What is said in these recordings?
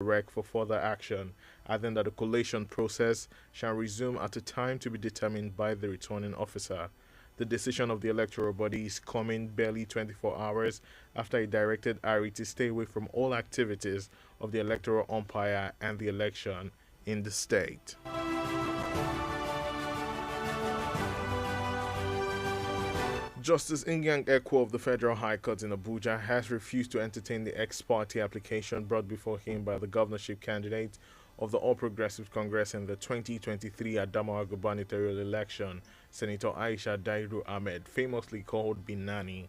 rec for further action, adding that the collation process shall resume at a time to be determined by the returning officer. The decision of the electoral body is coming barely 24 hours after it directed Ari to stay away from all activities of the electoral umpire and the election in the state. Justice Inyang Ekwo of the Federal High Court in Abuja has refused to entertain the ex-party application brought before him by the governorship candidate of the All Progressives Congress in the 2023 Adamawa gubernatorial election, Senator Aisha Dairu Ahmed, famously called Binani.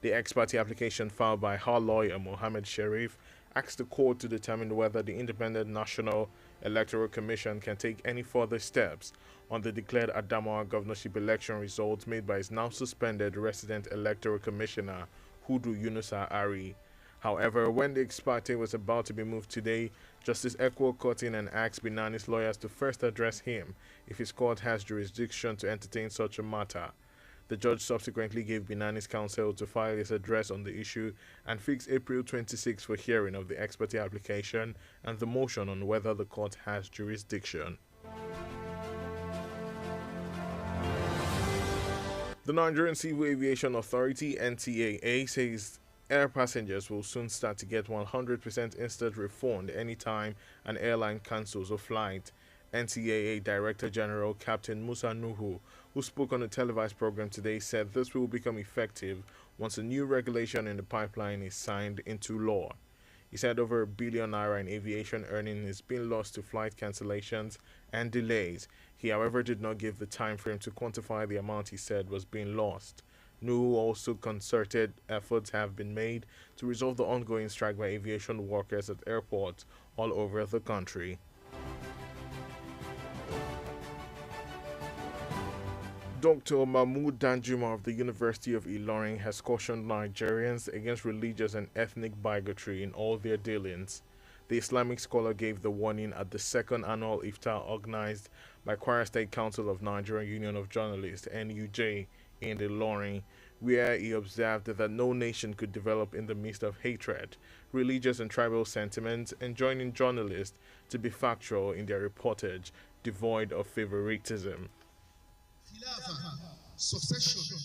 The ex-party application filed by her lawyer Mohammed Sharif asked the court to determine whether the Independent National Electoral Commission can take any further steps on the declared Adamawa governorship election results made by its now suspended resident electoral commissioner Hudu Yunusa Ari. However, when the ex-parte was about to be moved today, Justice Ekwo cut in and asked Binani's lawyers to first address him if his court has jurisdiction to entertain such a matter. The judge subsequently gave Binani's counsel to file his address on the issue and fixed April 26 for hearing of the ex-parte application and the motion on whether the court has jurisdiction. The Nigerian Civil Aviation Authority (NCAA) says air passengers will soon start to get 100% instant refund anytime an airline cancels a flight. NCAA Director General Captain Musa Nuhu, who spoke on a televised program today, said this will become effective once a new regulation in the pipeline is signed into law. He said over R1 billion in aviation earnings is being lost to flight cancellations and delays. He, however, did not give the time frame to quantify the amount he said was being lost. Nuhu also concerted efforts have been made to resolve the ongoing strike by aviation workers at airports all over the country. Dr. Mahmoud Danjuma of the University of Ilorin has cautioned Nigerians against religious and ethnic bigotry in all their dealings. The Islamic scholar gave the warning at the second annual iftar organized by Kwara State Council of Nigerian Union of Journalists (NUJ) in Ilorin, where he observed that no nation could develop in the midst of hatred, religious and tribal sentiments, and joining journalists to be factual in their reportage, devoid of favoritism. Succession.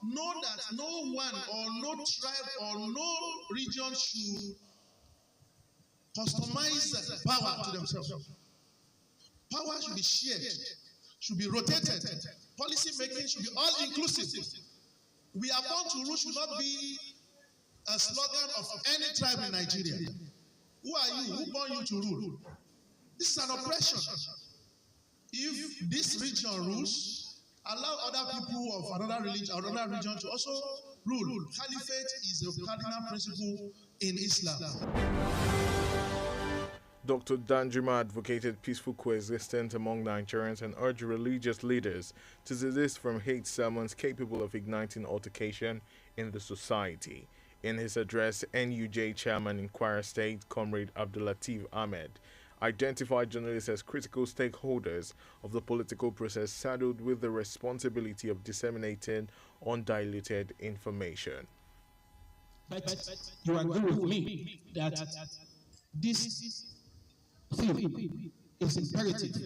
Know that no one or no tribe or no region should customize power to themselves. Power should be shared, should be rotated. Policy making should be all inclusive. We are born to rule should not be a slogan of any tribe in Nigeria. Who are you? Who born you to rule? This is an oppression. If this region rules, allow other people of another religion or another region to also rule. Caliphate is a cardinal principle in Islam. Dr. Danjuma advocated peaceful coexistence among Nigerians and urged religious leaders to desist from hate sermons capable of igniting altercation in the society. In his address, NUJ chairman in Kwara State, Comrade Abdulateef Ahmed, identified journalists as critical stakeholders of the political process saddled with the responsibility of disseminating undiluted information. But you agree with me that this thing is imperative.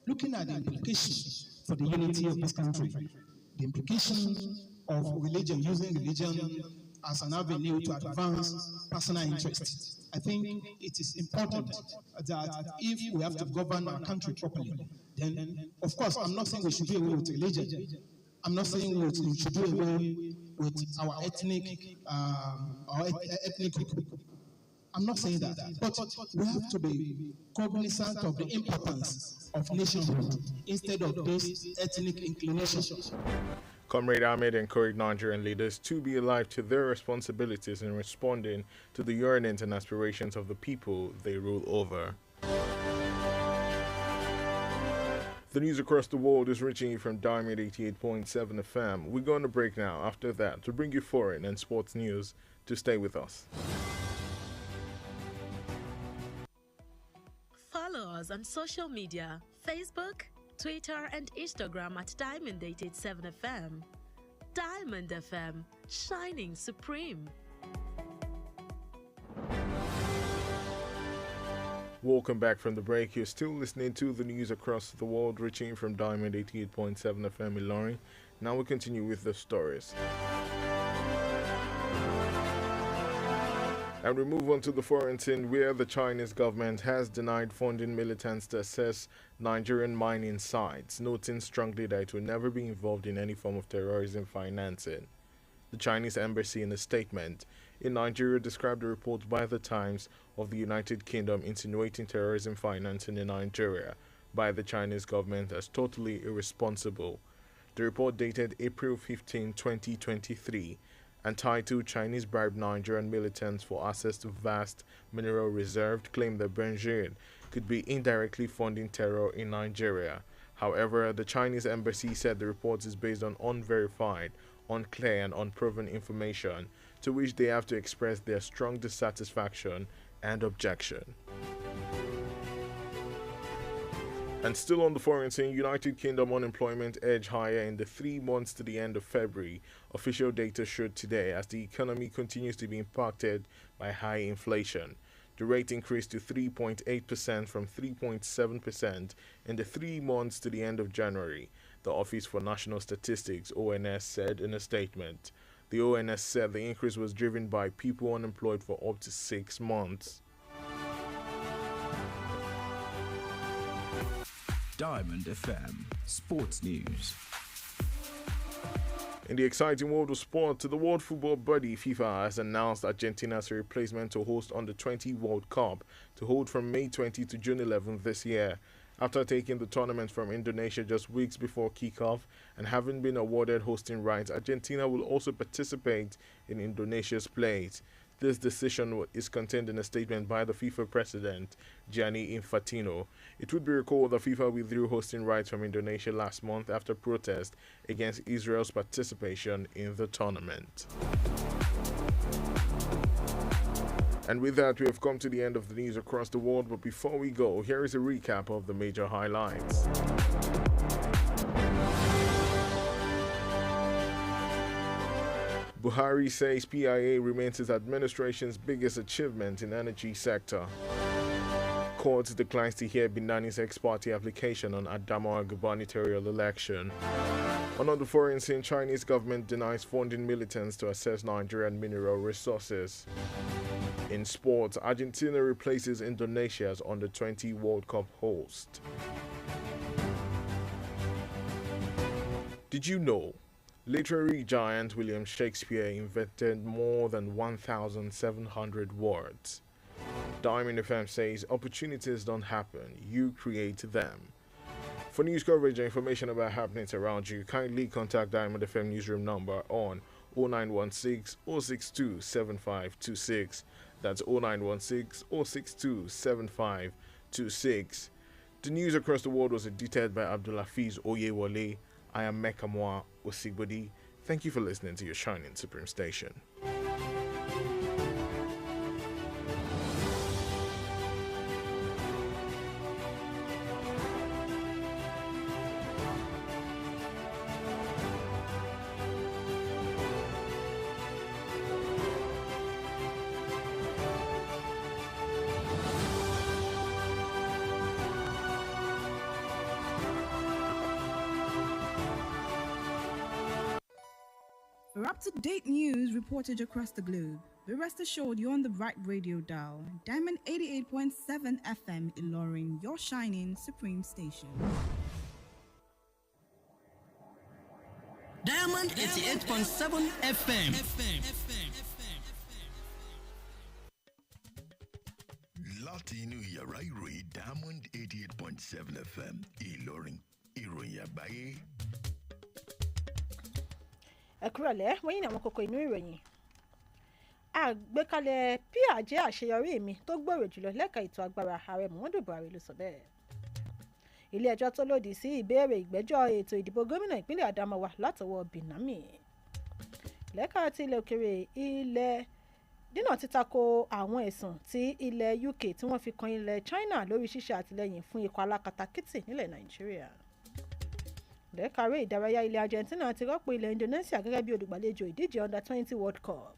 Looking at the implications for the unity of this country, the implications of religion, using religion as an avenue to advance personal interests. I think it is important that if we have to govern our country properly, then, of course, I'm not saying we should do away with religion. I'm not saying we should do away with our ethnic group. I'm not saying that, but we have to be cognizant of the importance of nationhood instead of those ethnic inclinations. Comrade Ahmed encouraged Nigerian leaders to be alive to their responsibilities in responding to the yearnings and aspirations of the people they rule over. The news across the world is reaching you from Diamond 88.7 FM. We're going to break now. After that, to bring you foreign and sports news, to stay with us. Follow us on social media, Facebook, Twitter and Instagram at Diamond 87 FM. Diamond FM, shining supreme. Welcome back from the break. You're still listening to the news across the world, reaching from Diamond 88.7 FM in Iroyin. Now we continue with the stories. And we move on to the foreign scene, where the Chinese government has denied funding militants to assess Nigerian mining sites, noting strongly that it will never be involved in any form of terrorism financing. The Chinese embassy, in a statement in Nigeria, described a report by the Times of the United Kingdom insinuating terrorism financing in Nigeria by the Chinese government as totally irresponsible. The report, dated April 15, 2023, and titled "Chinese Bribe Nigerian Militants for Access to Vast Mineral Reserve," claimed that Beijing could be indirectly funding terror in Nigeria. However, the Chinese embassy said the report is based on unverified, unclear and unproven information, to which they have to express their strong dissatisfaction and objection. And still on the foreign scene, United Kingdom unemployment edged higher in the 3 months to the end of February, official data showed today, as the economy continues to be impacted by high inflation. The rate increased to 3.8% from 3.7% in the 3 months to the end of January, the Office for National Statistics (ONS) said in a statement. The ONS said the increase was driven by people unemployed for up to 6 months. Diamond FM Sports News. In the exciting world of sport, the World Football Body FIFA has announced Argentina's replacement to host Under-20 World Cup to hold from May 20 to June 11 this year. After taking the tournament from Indonesia just weeks before kickoff and having been awarded hosting rights, Argentina will also participate in Indonesia's plays. This decision is contained in a statement by the FIFA president, Gianni Infantino. It would be recalled that FIFA withdrew hosting rights from Indonesia last month after protest against Israel's participation in the tournament. And with that, we have come to the end of the news across the world. But before we go, here is a recap of the major highlights. Buhari says PIA remains his administration's biggest achievement in energy sector. Court declines to hear Binani's ex-party application on Adamawa gubernatorial election. On the foreign scene, Chinese government denies funding militants to assess Nigerian mineral resources. In sports, Argentina replaces Indonesia's Under-20 World Cup host. Did you know? Literary giant William Shakespeare invented more than 1,700 words. Diamond FM says opportunities don't happen, you create them. For news coverage and information about happenings around you, kindly contact Diamond FM newsroom number on 0916 062 7526. That's 0916 062 7526. The news across the world was edited by Abdulafiz Oyewole. I am Mekamua Osigbodi. Thank you for listening to your shining supreme station. For up-to-date news reported across the globe, be rest assured you're on the right radio dial. Diamond 88.7 FM Ilorin, your shining supreme station. Diamond 88.7 FM. Láti inú yàrá ìròyìn Diamond 88.7 FM Ìlọrin, Iroyin Agbaye. Ẹ kúrọ̀lẹ́, wọ́n yín àwọn kókó inú ìròyìn. Àgbékalẹ̀ PIA jẹ́ àṣeyọrí mi tó gbòòrò jùlọ lẹ́ka ètò agbára ààrẹ Muhammadu Buhari ló sọ bẹ́ẹ̀. Ilé ẹjọ́ tó lòdì sí ìbéèrè ìgbẹ́jọ́ ètò ìdìbò gómìnà ìpínlẹ̀ Adamawa látọwọ́ Binami. Lẹ́ka ti ilẹ̀ òkèrè, ilẹ̀ dínà títako àwọn ẹ̀sùn tí ilẹ̀ UK tí wọ́n fi kan ilẹ̀ China lórí ṣíṣe àtìlẹ́yìn fún ikọ̀ alákatakítí nílẹ̀ Nàìjíríà. Lẹ́ka eré ìdárayá, ilẹ̀ Argentina ti rọ́pò ilẹ̀ Indonesia gẹ́gẹ́ bí olùgbàlejò ìdíje Under-20 World Cup.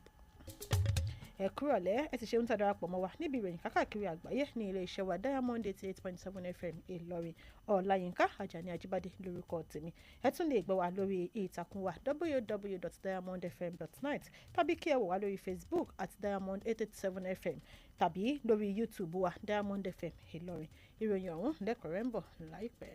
ẹ kúrọ̀lẹ́ ẹ ti ṣe ń tà darapọ̀ mọ́ wa níbi ìròyìn kákàkiri àgbáyé ní ilé iṣẹ́ wa Diamond 88.7 FM Ìlọrin. Ọláyínká Ajani Ajibade lórúkọ tèmi. Ẹ tún lè gbọ́ wa lórí ìtàkùn wa www.diamondfm.net tàbí kí ẹ wò wá lórí Facebook at Diamond 887 FM tàbí lórí YouTube wa Diamond FM Ìlọrin. Ìròyìn ọ̀hún lẹ́kọ̀ọ́rẹ́ ń bọ̀ láìpẹ́.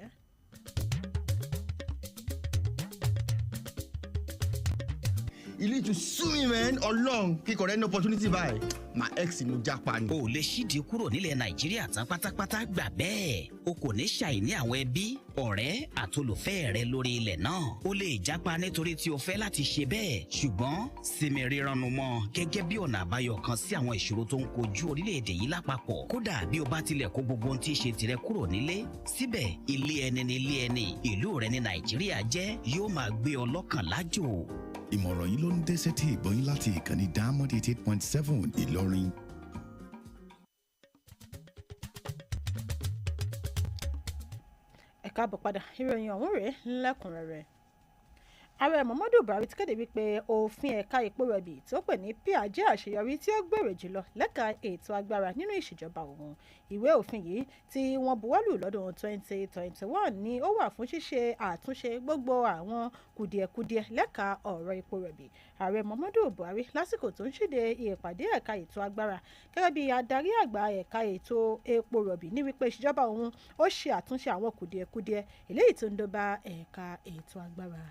You need to sue me, man, or long. Kíkọ̀ rẹ̀ ní opportunity báyìí. My ex ló jápa ni. O lè ṣídìí kúrò nílẹ̀ Nàìjíríà tán pátápátá gbà bẹ́ẹ̀. O kò ní ṣàìní àwọn ẹbí, ọ̀rẹ́ àtolùfẹ́ rẹ lórí ilẹ̀ náà. O lè jápa nítorí tí o fẹ́ láti ṣe bẹ́ẹ̀. Ṣùgbọ́n sinmi rírannu mọ́ gẹ́gẹ́ bí ọ̀nà àbáyọ kan sí àwọn ìṣòro tó ń kojú orílẹ̀-èdè yìí lápapọ̀. Kódà bí o bá tilẹ̀ kó gbogbo ohun tí í ṣe tirẹ̀ kúrò nílé, síbẹ̀ ilé ẹni ni ilé ẹni, ìlú rẹ ní Nàìjíríà jẹ́ yóò máa gbé ọ lọ́kàn lájò. Ìmọ̀ràn yìí ló ń dé sétí ìgbọ́yìn láti ìkànnì Diamond 88.7 Ìlọrin. Ẹ káàbọ̀ padà ìròyìn ọ̀hún rèé lẹ́kùnrẹ́rẹ́. Ààrẹ Muhammadu Buhari ti kéde wípé òfin ẹ̀ka epo rọ̀bì tó pè ní PIA jẹ́ àṣeyọrí tí ó gbèrò jùlọ lẹ́ka ètò agbára nínú ìṣèjọba òun. Ìwé òfin yìí tí wọ́n buwọ́lù lọ́dún 2021 ni ó wà fún ṣíṣe àtúnṣe gbogbo àwọn kùdìẹ̀kudiẹ lẹ́ka ọ̀rọ̀ epo rọ̀bì. Ààrẹ Muhammadu Buhari lásìkò tó ń ṣíde ìpàdé ẹ̀ka ètò agbára gẹ́gẹ́ bí adarí àgbà ẹ̀ka ètò epo rọ̀bì ní wípé ìṣèjọba òun ó ṣe àtúnṣe àwọn kùdìẹ̀kudiẹ eléyìí tó ń dọ́ba ẹ̀ka ètò agbára.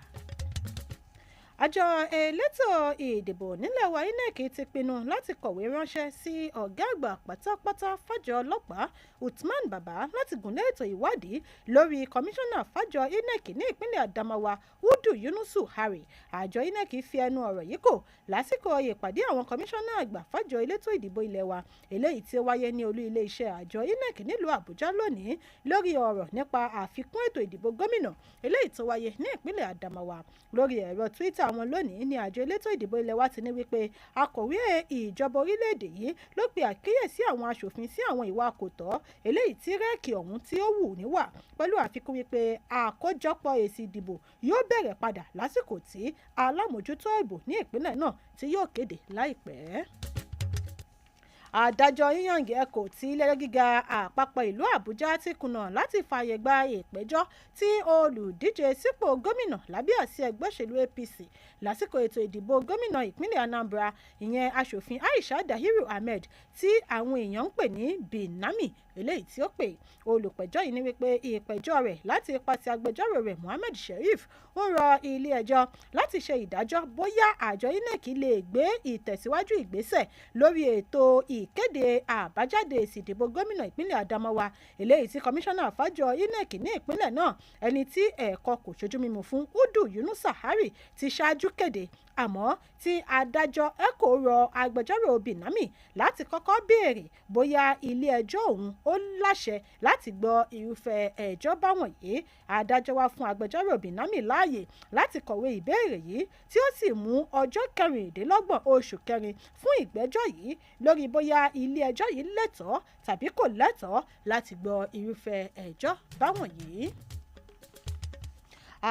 Àjọ elétò ìdìbò nílẹ̀ wa INEC ti pinnu láti kọ̀wé ránṣẹ́ sí ọ̀gá àgbà pátápátá fájọ ọlọ́pàá Uthman Baba láti gùnlé ètò ìwádìí lórí kọmíṣánná fájọ INEC ní ìpínlẹ̀ Adamawa Udu Yunusu Hari. Àjọ INEC fi ẹnu ọ̀rọ̀ yìí kò lásìkò ìpàdé àwọn kọmíṣánná àgbà fájọ elétò ìdìbò ilẹ̀ wa eléyìí tí ó wáyé ní olú ilé iṣẹ́ àjọ INEC nílùú Àbújá lónìí lórí ọ̀rọ̀ nípa àfikún ètò ìdìbò gómìnà eléyìí tó wáyé ní ìpínlẹ̀ Adamawa. Lórí ẹ̀rọ Twitter àwọn lónìí ni àjọ elétò ìdìbò ilẹ̀ wa ti ní wípé akọ̀wé ìjọba orílẹ̀-èdè yìí ló pe àkíyèsí àwọn aṣòfin sí àwọn ìwà kò tọ́ eléyìí tí rẹ́ẹ̀kì ọ̀hún tí ó wù níwà pẹ̀lú àfikún wípé àkójọpọ̀ èsì ìdìbò yóò bẹ̀rẹ̀ padà lásìkò tí alámòjútó ìbò ní ìpínlẹ̀ náà tí yóò kéde láìpẹ́. Adájọ́ Iroyin Agbaye ti ilé-ẹjọ́ gíga àpapọ̀ ìlú Àbújá ti kùnà láti fààyè gba ìpẹ̀jọ́ tí olùdíje sípò gómìnà lábẹ́ àsíá ẹgbẹ́ òṣèlú APC lásìkò ètò ìdìbò gómìnà ìpínlẹ̀ Anambra ìyẹn aṣòfin Aisha Dahiru Ahmed tí àwọn èèyàn ń pè ní Binami eléyìí tí ó pè. Olùpẹ̀jọ́ yìí ní wípé ìpẹ̀jọ́ rẹ̀ láti ipasẹ̀ agbẹjọ́rò rẹ̀ Mohammed Sheriff ń rọ ilé-ẹjọ́ láti ṣe ìdájọ́ bóyá àjọ INEC lè gbé ìtẹ̀síwájú ìgbésẹ̀ lórí ètò ìkéde àbájáde èsì ìdìbò gómìnà ìpínlẹ̀ Adamawa eléyìí tí kọmíṣánná fájọ INEC ní ìpínlẹ̀ náà ẹni tí ẹ̀kọ́ kò ṣojú mímu fún Udu Yunusa Hari ti ṣáájú kéde àmọ́ tí adájọ́ Eko rọ agbẹjọ́rò Binami láti kọ́kọ́ béèrè bóyá ilé-ẹjọ́ òun ó láṣẹ láti gbọ́ irúfẹ́ ẹjọ́ báwọn yìí. Adájọ́ wá fún agbẹjọ́rò Binami láàyè láti kọ̀wé ìbéèrè yìí tí ó sì mú ọjọ́ 26 oṣù kẹrin fún ìgbẹ́jọ́ yìí lórí bóyá ilé-ẹjọ́ yìí lẹ́tọ̀ọ́ tàbí kò lẹ́tọ̀ọ́ láti gbọ́ irúfẹ́ ẹjọ́ báwọn yìí.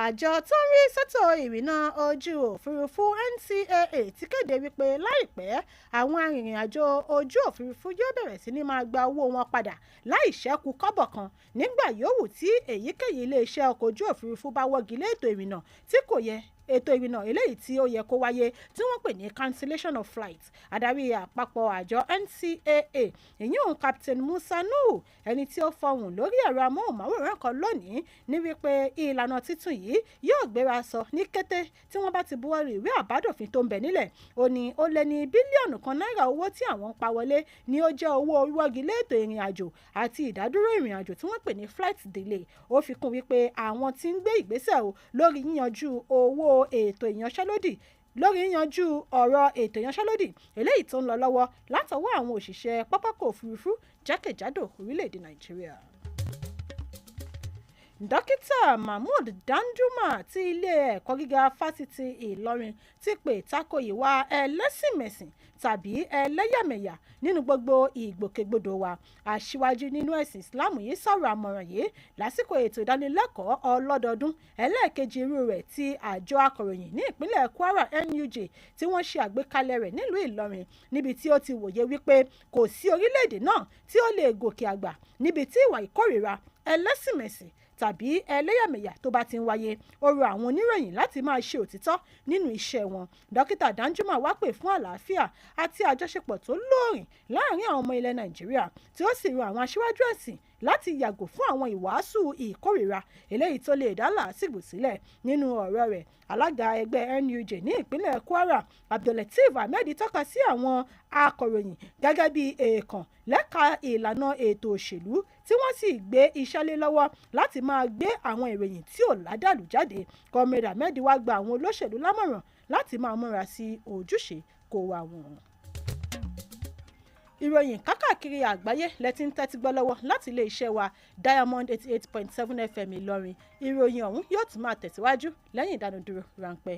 Àjọ tó ń rí sẹ́tò ìrìnnà ojú òfurufú NCAA ti kéde wípé láìpẹ́ àwọn arìnrìn-àjò ojú òfurufú yóò bẹ̀rẹ̀ sí ní máa gba owó wọn padà láì ṣẹ́kù kọ́bọ̀ kan nígbà yòówù tí èyíkéyìí iléeṣẹ́ ọkọ̀ ojú òfurufú bá wọ́gi lé ètò ìrìnnà tí kò yẹ ètò ìrìnnà eléyìí tí ó yẹ kó wáyé tí wọ́n pè ní cancellation of flight. Adarí àpapọ̀ àjọ NCAA ìyún Captain Musa Nuhu ẹni tí ó fọhùn lórí ẹ̀rọ amóhùnmáwòrán kan lónìí ní wípé ìlànà títun yìí yóò gbéra sọ ní kété tí wọ́n bá ti buwọ́lù ìwé àbádòfin tó ń bẹ nílẹ̀. Ó ní ó lé ní bílíọ̀nù kan náírà owó tí àwọn ń pa wọlé ni ó jẹ́ owó wíwọ́gilé ètò ìrìn àjò àti ìdádúró ìrìn àjò tí wọ́n pè ní flight delay. Ó fi kún wípé àwọn tí ń gbé ìgbésẹ̀ lórí yíyanjú owó ètò ìyanṣẹ́lódì lórí yíyanjú ọ̀rọ̀ ètò ìyanṣẹ́lódì eléyìí tó ń lọ lọ́wọ́ látọwọ́ àwọn òṣìṣẹ́ pápákọ̀ òfurufú jákèjádò orílẹ̀-èdè Nàìjíríà. Dókítà Mahmood Danjuma ti ilé ẹ̀kọ́ gíga fásitì Ìlọrin ti pè tako ìwà ẹlẹ́sìnmẹ̀sìn tàbí ẹlẹ́yàmẹ̀yà nínú gbogbo ìgbòkègbodò wa. Aṣíwájú nínú ẹ̀sìn Islam yìí sọ̀rọ̀ àmọ̀ràn yìí lásìkò ètò ìdánilẹ́kọ̀ọ́ ọlọ́dọọdún ẹlẹ́ẹ̀kejì irú rẹ̀ ti àjọ akọ̀ròyìn ní ìpínlẹ̀ Kwara NUJ tí wọ́n ṣe àgbékalẹ̀ rẹ̀ nílùú Ìlọrin, níbi tí ó ti wòye wípé kò sí orílẹ̀-èdè náà tí ó lè gòkè àgbà níbi tí ìwà ìkórìíra, ẹlẹ́sìnmẹ̀sìn tàbí ẹlẹ́yàmẹ̀yà tó bá ti ń wáyé. Ó rọ àwọn oníròyìn láti máa ṣe òtítọ́ nínú iṣẹ́ wọn. Dókítà Danjuma wá pè fún àlàáfíà àti àjọṣepọ̀ tó lóòrìn láàrin àwọn ọmọ ilẹ̀ Nàìjíríà, tí ó sì rọ àwọn aṣíwájú ẹ̀sìn láti yàgò fún àwọn ìwàásù ìkórìíra eléyìí tó lè dá làásìgbò sílẹ̀. Nínú ọ̀rọ̀ rẹ̀, alága ẹgbẹ́ NUJ ní ìpínlẹ̀ Kwara Abdulateef Ahmed tọ́ka sí àwọn akọ̀ròyìn gẹ́gẹ́ bí èèkàn lẹ́ka ìlànà ètò òṣèlú tí wọ́n sì gbé iṣẹ́ lé lọ́wọ́ láti máa gbé àwọn ìròyìn tí ò ládàlú jáde. Comrade Ahmed wá gba àwọn olóṣèlú lámọ̀ràn láti máa múra sí ojúṣe kó wa wọn. Ìròyìn kákàkiri àgbáyé lẹ́tí ń tẹ́tí gbọ́ lọ́wọ́ láti ilé-iṣẹ́ wa Diamond 88.7 FM Ìlọrin. Ìròyìn ọ̀hún yóò tún máa tẹ̀síwájú lẹ́yìn ìdánudúró ráńpẹ́.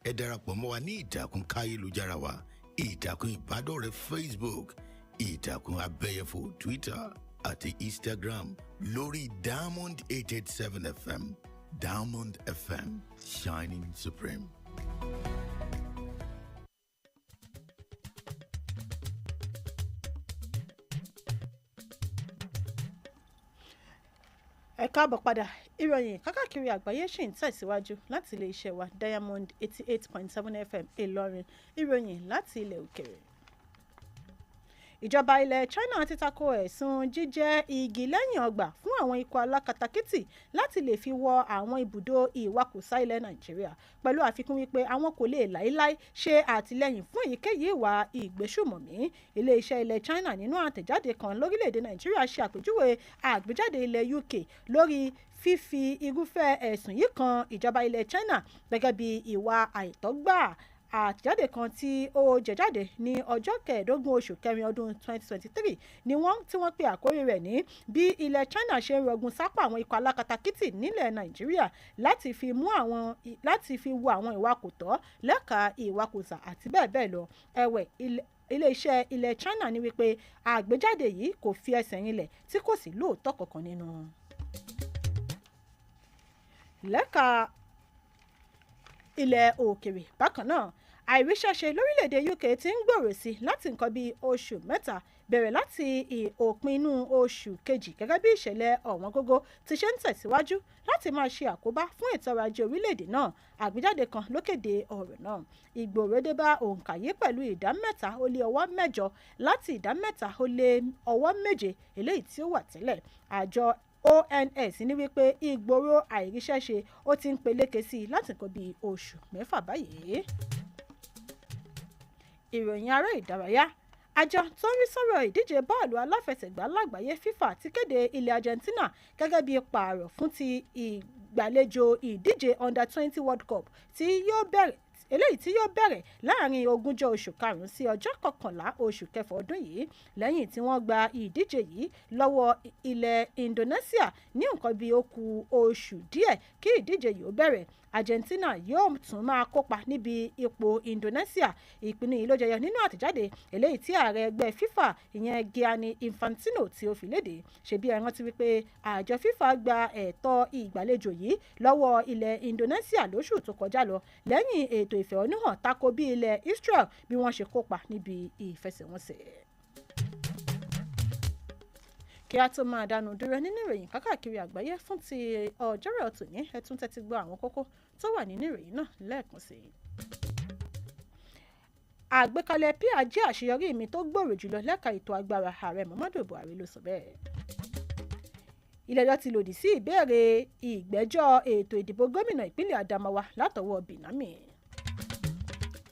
Ẹ darapọ̀ mọ́ wa ní ìtàkùn káyélujára wa, ìtàkùn ìbádọ́rẹ̀ẹ́ Facebook, ìtàkùn abẹ́yẹfò Twitter àti Instagram lórí Diamond 887 FM. Diamond FM, shining supreme. Ẹ káàbọ̀ padà. Ìròyìn kákàkiri àgbáyé ṣì ń tẹ̀síwájú láti ilé-iṣẹ́ wa Diamond 88.7 FM Ìlọrin. Ìròyìn láti ilẹ̀ òkèèrè. Ìjọba ilẹ̀ China ti tako ẹ̀sùn jíjẹ́ igi lẹ́yìn ọgbà fún àwọn ikọ̀ alákatakítí láti lè fi wọ àwọn ibùdó ìwakùsà ilẹ̀ Nàìjíríà, pẹ̀lú àfikún wípé àwọn kò lè láíláí ṣe àtìlẹ́yìn fún èyíkéyìí ìwà ìgbésùmọ̀mí. Ilé-iṣẹ́ ilẹ̀ China nínú àtẹ̀jáde kan lórílẹ̀‐èdè Nàìjíríà ṣe àpèjúwe àgbéjáde ilẹ̀ UK lórí fífi irúfẹ́ ẹ̀sùn yìí kan ìjọba ilẹ̀ China gẹ́gẹ́ bí ìwà àìtọ́gbà. Àtẹ̀jáde kan tí ó jẹ̀jáde ní ọjọ́ 15 oṣù kẹrin ọdún 2023 ni tí wọ́n pe àkórí rẹ̀ ní bí ilẹ̀ China ṣe ń rọgùn sápá àwọn ikọ̀ alákatakítí nílẹ̀ Nàìjíríà láti fi wo àwọn ìwà kò tọ́ lẹ́ka ìwakùsà àti bẹ́ẹ̀ bẹ́ẹ̀ lọ. Ẹ̀wẹ̀, ilé-iṣẹ́ ilẹ̀ China ní wípé àgbéjáde yìí kò fi ẹsẹ̀ rinlẹ̀ tí kò sí lóòótọ́ kankan nínú. Lẹ́ka ilẹ̀ òkèèrè bákan náà, àìríṣẹ́ṣe lórílẹ̀‐èdè UK ti ń gbòòrò sí láti nǹkan bíi oṣù mẹ́ta bẹ̀rẹ̀ láti òpin inú oṣù kejì, gẹ́gẹ́ bí ìṣẹ̀lẹ̀ ọ̀wọ́n gógó ti ṣe ń tẹ̀síwájú láti máa ṣe àkóbá fún ètò ọrọ̀ ajé orílẹ̀‐èdè náà. Àgbéjáde kan ló kéde ọ̀rọ̀ náà. Ìgbòòrò dé bá òǹkà yìí pẹ̀lú 3.8% láti 3.7% eléyìí tí ó wà tẹ́lẹ̀. Àjọ ONS ní wípé ìgbòòrò àìríṣẹ́ṣe ó ti ń peléke sí i láti nǹkan bíi oṣù mẹ́fà báyìí. Ìròyìn aré ìdárayá. Àjọ tó ń rí sọ̀rọ̀ ìdíje bọ́ọ̀lù aláfẹsẹ̀gbá lágbàáyé FIFA ti kéde ilẹ̀ Argentina gẹ́gẹ́ bí pààrọ̀ fún ti ìgbàlejò ìdíje Under-20 World Cup tí yóò bẹ̀rẹ̀ láàrin 20 oṣù karùn-ún sí ọjọ́ 11 oṣù kẹfà ọdún yìí, lẹ́yìn tí wọ́n gba ìdíje yìí lọ́wọ́ ilẹ̀ Indonesia ní nǹkan bí ó kù oṣù díẹ̀ kí ìdíje yìí ó bẹ̀rẹ̀. Argentina yóò tún máa kópa níbi ipò Indonesia. Ìpinnu yìí ló jẹyọ nínú àtẹ̀jáde eléyìí tí ààrẹ ẹgbẹ́ FIFA ìyẹn Gianni Infantino tí ó fi léde. Ṣebí ẹ rántí wípé àjọ FIFA gba ẹ̀tọ́ ìgbàlejò yìí lọ́wọ́ ilẹ̀ Indonesia lóṣù tó kọjá lọ lẹ́yìn ètò ìfẹ̀hónúhàn tako bí ilẹ̀ Israel bí wọ́n ṣe kópa níbi ìfẹsẹ̀wọnsẹ̀. Kí a tó máa dánu dúró nínú ìròyìn kákàkiri àgbáyé fún ti ọjọ́rọ̀ tòní, ẹ tún tẹ́tí gbọ́ àwọn kókó tó wà nínú ìròyìn náà lẹ́ẹ̀kan sí i. Àgbékalẹ̀ PIA jẹ́ àṣeyọrí mi tó gbòòrò jùlọ lẹ́ka ètò agbára ààrẹ Muhammadu Buhari ló sọ bẹ́ẹ̀. Ilé-ẹjọ́ ti lòdì sí ìbéèrè ìgbẹ́jọ́ ètò ìdìbò gómìnà ìpínlẹ̀ Adamawa látọwọ́ Binami.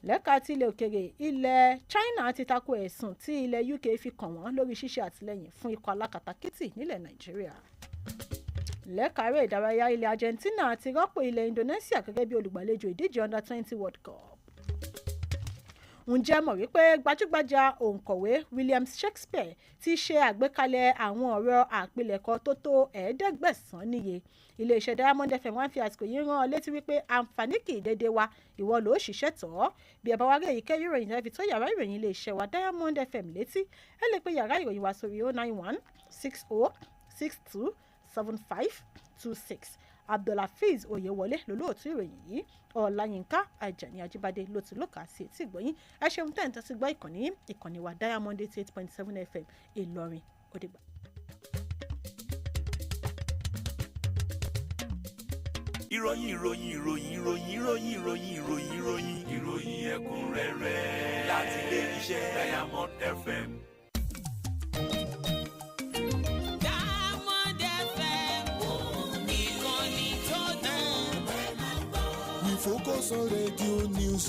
Lẹ́ka ti ilẹ̀ òkèèrè, ilẹ̀ China ti tako ẹ̀sùn tí ilẹ̀ UK fi kàn wọ́n lórí ṣíṣe àtìlẹ́yìn fún ikọ̀ alákatakítí nílẹ̀ Nàìjíríà. Lẹ́ka eré ìdárayá, ilẹ̀ Argentina ti rọ́pò ilẹ̀ Indonesia gẹ́gẹ́ bí olùgbàlejò ìdíje Under-20 World Cup. ǹjẹ́ mọ̀ wípé gbajúgbajà òǹkọ̀wé William Shakespeare ti ṣe àgbékalẹ̀ àwọn ọ̀rọ̀ àpilẹ̀kọ tó tó 100 níye. Iléeṣẹ́ Diamond FM wá ń fi àsìkò yìí rán ọ létí wípé àǹfààní kì í dédé wa, ìwọ ló ṣiṣẹ́ tọ̀. Bí ẹ bá wá rí èyíkéyìí ìròyìn tẹ́ fi tó yàrá ìròyìn iléeṣẹ́ wa Diamond FM létí, ẹ lè pe yàrá ìròyìn wa sórí 09160627526. Abdulhafiz Oyewole lolóòtú ìròyìn yìí. Olayinka Ajani Ajibade ló ti lókà sí etí ìgbọ́yìn. Ẹ ṣeun tẹ́ ń tẹ́sí gbọ́ ìkànnì wa Diamond 88.7 FM Ìlọrin. Ó dìgbà. ìròyìn ẹ̀kúnrẹ́rẹ́ láti ilé iṣẹ́ Diamond FM. Diamond FM ìkànnì tó dùn. We focus on radio news.